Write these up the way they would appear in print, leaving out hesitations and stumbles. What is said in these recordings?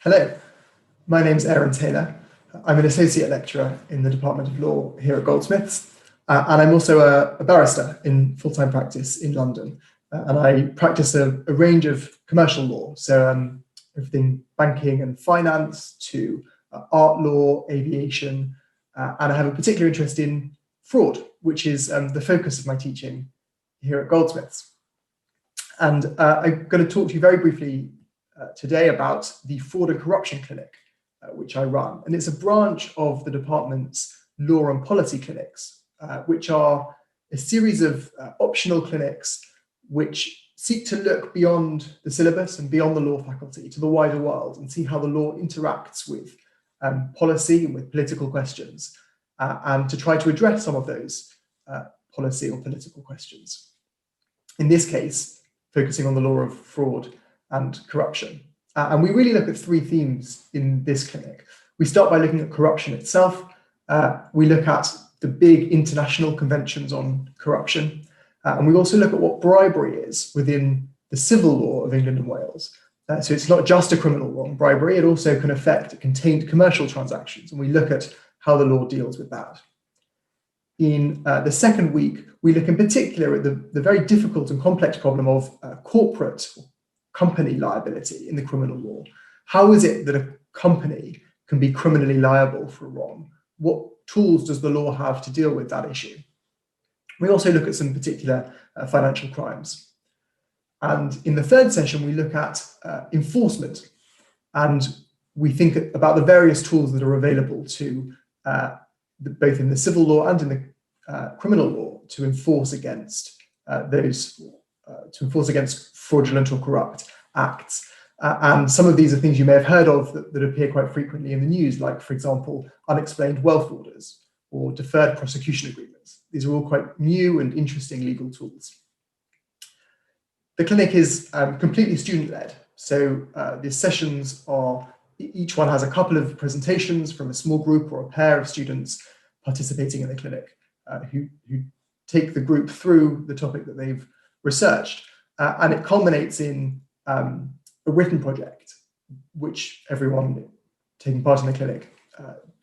Hello, my name's Aaron Taylor. I'm an associate lecturer in the Department of Law here at Goldsmiths, and I'm also a barrister in full-time practice in London. And I practice a range of commercial law, so everything banking and finance to art law, aviation, and I have a particular interest in fraud, which is the focus of my teaching here at Goldsmiths. And I'm going to talk to you very briefly today about the Fraud and Corruption Clinic, which I run. And it's a branch of the department's law and policy clinics, which are a series of optional clinics which seek to look beyond the syllabus and beyond the law faculty to the wider world and see how the law interacts with policy and with political questions, and to try to address some of those policy or political questions. In this case, focusing on the law of fraud and corruption. And we really look at three themes in this clinic. We start by looking at corruption itself. We look at the big international conventions on corruption. And we also look at what bribery is within the civil law of England and Wales. So it's not just a criminal wrong, bribery, it also can affect contained commercial transactions. And we look at how the law deals with that. In the second week, we look in particular at the very difficult and complex problem of corporate company liability in the criminal law. How is it that a company can be criminally liable for a wrong? What tools does the law have to deal with that issue? We also look at some particular financial crimes. And in the third session, we look at enforcement. And we think about the various tools that are available to both in the civil law and in the criminal law to enforce against fraudulent or corrupt acts. And some of these are things you may have heard of that appear quite frequently in the news, like, for example, unexplained wealth orders or deferred prosecution agreements. These are all quite new and interesting legal tools. The clinic is completely student-led. So the sessions are, each one has a couple of presentations from a small group or a pair of students participating in the clinic who take the group through the topic that they've researched. And it culminates in a written project, which everyone taking part in the clinic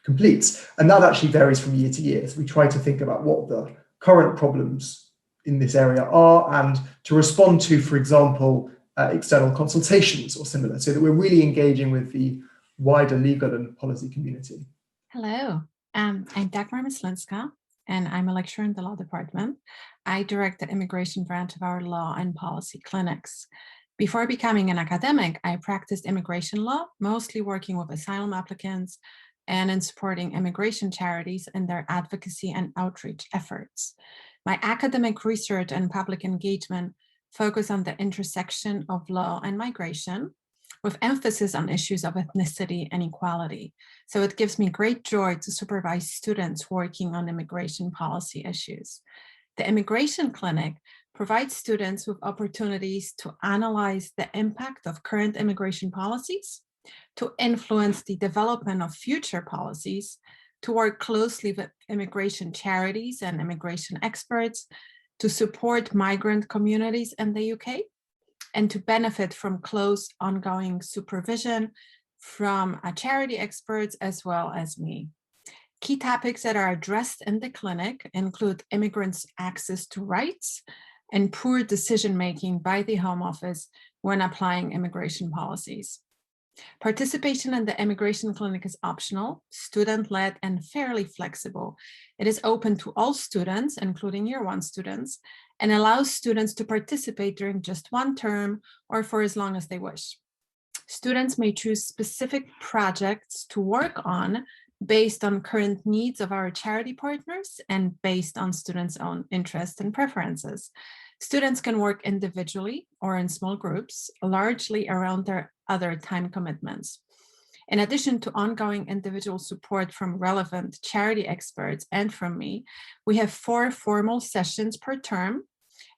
completes. And that actually varies from year to year. So we try to think about what the current problems in this area are and to respond to, for example, external consultations or similar, so that we're really engaging with the wider legal and policy community. Hello, I'm Dagmar Myslinska, and I'm a lecturer in the law department. I direct the immigration branch of our law and policy clinics. Before becoming an academic, I practiced immigration law, mostly working with asylum applicants and in supporting immigration charities in their advocacy and outreach efforts. My academic research and public engagement focus on the intersection of law and migration, with emphasis on issues of ethnicity and equality. So it gives me great joy to supervise students working on immigration policy issues. The Immigration Clinic provides students with opportunities to analyze the impact of current immigration policies, to influence the development of future policies, to work closely with immigration charities and immigration experts, to support migrant communities in the UK, and to benefit from close ongoing supervision from charity experts as well as me. Key topics that are addressed in the clinic include immigrants' access to rights and poor decision-making by the Home Office when applying immigration policies. Participation in the Immigration Clinic is optional, student-led, and fairly flexible. It is open to all students, including Year 1 students, and allows students to participate during just one term or for as long as they wish. Students may choose specific projects to work on based on current needs of our charity partners and based on students' own interests and preferences. Students can work individually or in small groups, largely around their other time commitments. In addition to ongoing individual support from relevant charity experts and from me, we have 4 formal sessions per term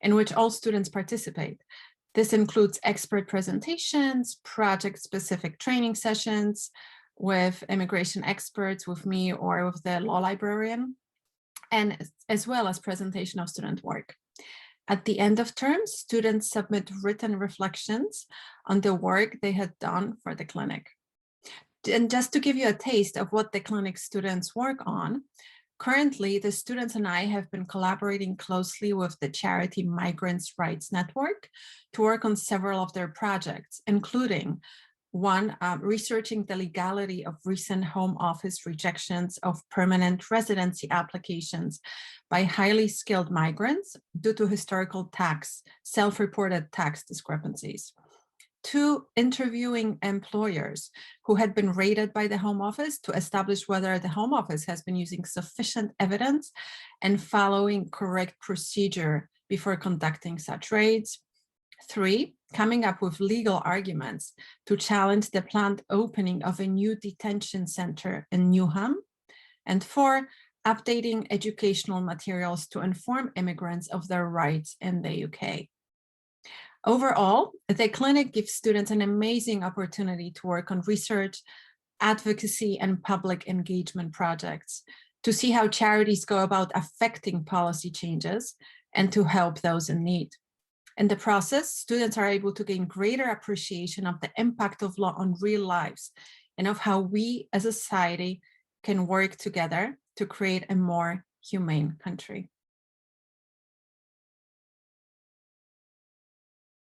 in which all students participate. This includes expert presentations, project-specific training sessions with immigration experts, with me or with the law librarian, and as well as presentation of student work. At the end of term, students submit written reflections on the work they had done for the clinic. And just to give you a taste of what the clinic students work on, currently the students and I have been collaborating closely with the charity Migrants' Rights Network to work on several of their projects, including one, researching the legality of recent Home Office rejections of permanent residency applications by highly skilled migrants due to historical self-reported tax discrepancies. 2, interviewing employers who had been rated by the Home Office to establish whether the Home Office has been using sufficient evidence and following correct procedure before conducting such raids. 3, coming up with legal arguments to challenge the planned opening of a new detention center in Newham. And 4, updating educational materials to inform immigrants of their rights in the UK. Overall, the clinic gives students an amazing opportunity to work on research, advocacy, and public engagement projects, to see how charities go about affecting policy changes, and to help those in need. In the process, students are able to gain greater appreciation of the impact of law on real lives and of how we as a society can work together to create a more humane country.